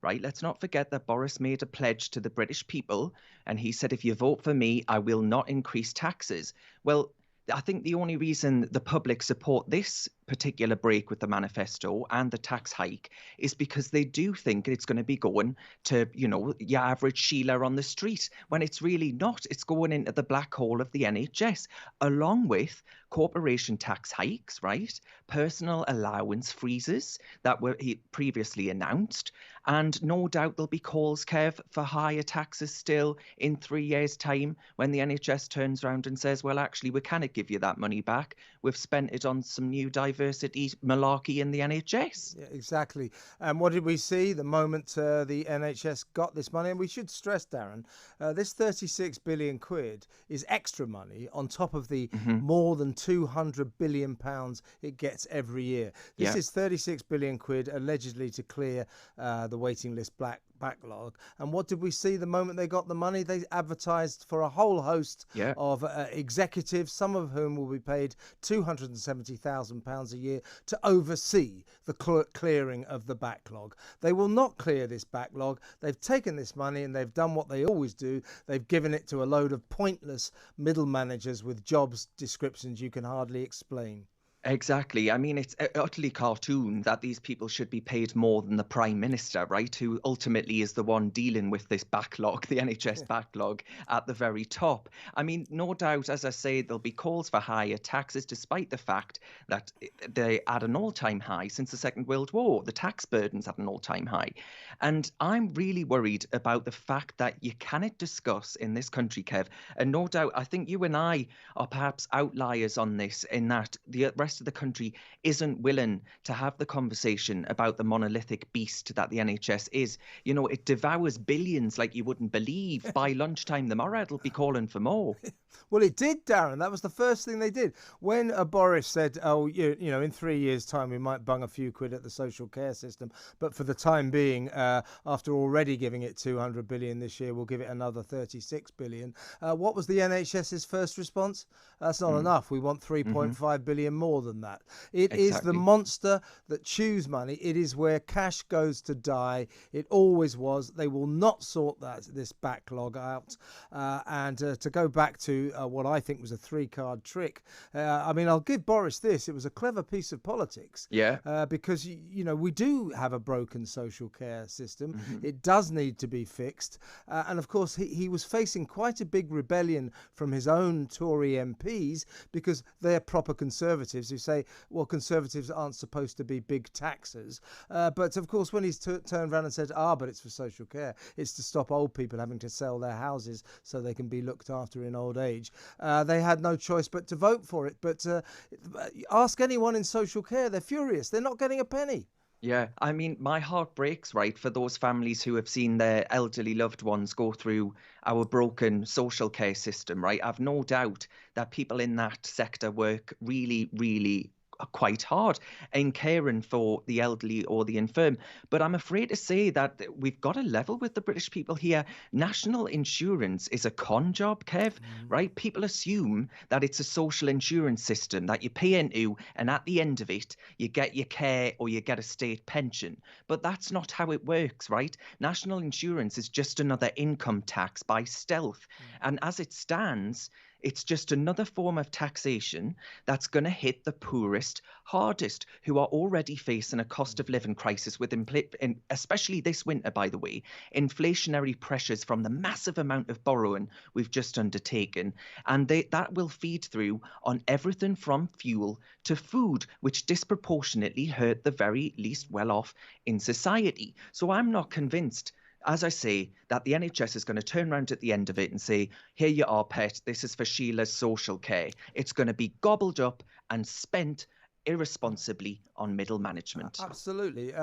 right? Let's not forget that Boris made a pledge to the British people, and he said, if you vote for me, I will not increase taxes. Well, I think the only reason the public support this particular break with the manifesto and the tax hike is because they do think it's going to be going to, your average Sheila on the street, when it's really not. It's going into the black hole of the NHS, along with corporation tax hikes, right? Personal allowance freezes that were previously announced. And no doubt there'll be calls, Kev, for higher taxes still in 3 years' time when the NHS turns around and says, well, actually, we cannot give you that money back. We've spent it on some new diversity malarkey in the NHS. Yeah, exactly. And what did we see the moment the NHS got this money? And we should stress, Darren, this 36 billion quid is extra money on top of the more than 200 billion pounds it gets every year. This is 36 billion quid allegedly to clear the waiting list backlog. And what did we see the moment they got the money? They advertised for a whole host of executives, some of whom will be paid £270,000 a year to oversee the clearing of the backlog. They will not clear this backlog. They've taken this money and they've done what they always do. They've given it to a load of pointless middle managers with jobs descriptions you can hardly explain. Exactly. I mean, it's utterly cartoon that these people should be paid more than the Prime Minister, right? Who ultimately is the one dealing with this backlog, the NHS backlog at the very top. I mean, no doubt, as I say, there'll be calls for higher taxes, despite the fact that they're at an all-time high since the Second World War. The tax burden's at an all-time high. And I'm really worried about the fact that you cannot discuss in this country, Kev, and no doubt, I think you and I are perhaps outliers on this, in that the rest of the country isn't willing to have the conversation about the monolithic beast that the NHS is. You know, it devours billions like you wouldn't believe. By lunchtime tomorrow, it'll be calling for more. Well, it did, Darren. That was the first thing they did. When Boris said, oh, in 3 years' time, we might bung a few quid at the social care system. But for the time being, after already giving it 200 billion this year, we'll give it another 36 billion. What was the NHS's first response? That's not enough. We want 3.5 billion more than that. It is the monster that chews money. It is where cash goes to die. It always was. They will not sort this backlog out. And to go back to what I think was a three-card trick. I mean, I'll give Boris this. It was a clever piece of politics. Because, we do have a broken social care system. It does need to be fixed. And, of course, he was facing quite a big rebellion from his own Tory MPs because they're proper Conservatives who say, well, Conservatives aren't supposed to be big taxers. But, of course, when he's turned around and said, but it's for social care, it's to stop old people having to sell their houses so they can be looked after in old age. They had no choice but to vote for it. But ask anyone in social care, they're furious. They're not getting a penny. Yeah, I mean, my heart breaks, right, for those families who have seen their elderly loved ones go through our broken social care system, right? I've no doubt that people in that sector work really, really quite hard in caring for the elderly or the infirm. But I'm afraid to say that we've got a level with the British people here. National insurance is a con job, Kev, right? People assume that it's a social insurance system that you pay into, and at the end of it, you get your care or you get a state pension. But that's not how it works, right? National insurance is just another income tax by stealth. And as it stands, it's just another form of taxation that's going to hit the poorest hardest, who are already facing a cost of living crisis with, especially this winter, by the way, inflationary pressures from the massive amount of borrowing we've just undertaken. And that will feed through on everything from fuel to food, which disproportionately hurt the very least well off in society. So I'm not convinced, as I say, that the NHS is going to turn around at the end of it and say, here you are, pet, this is for Sheila's social care. It's going to be gobbled up and spent irresponsibly on middle management. Absolutely.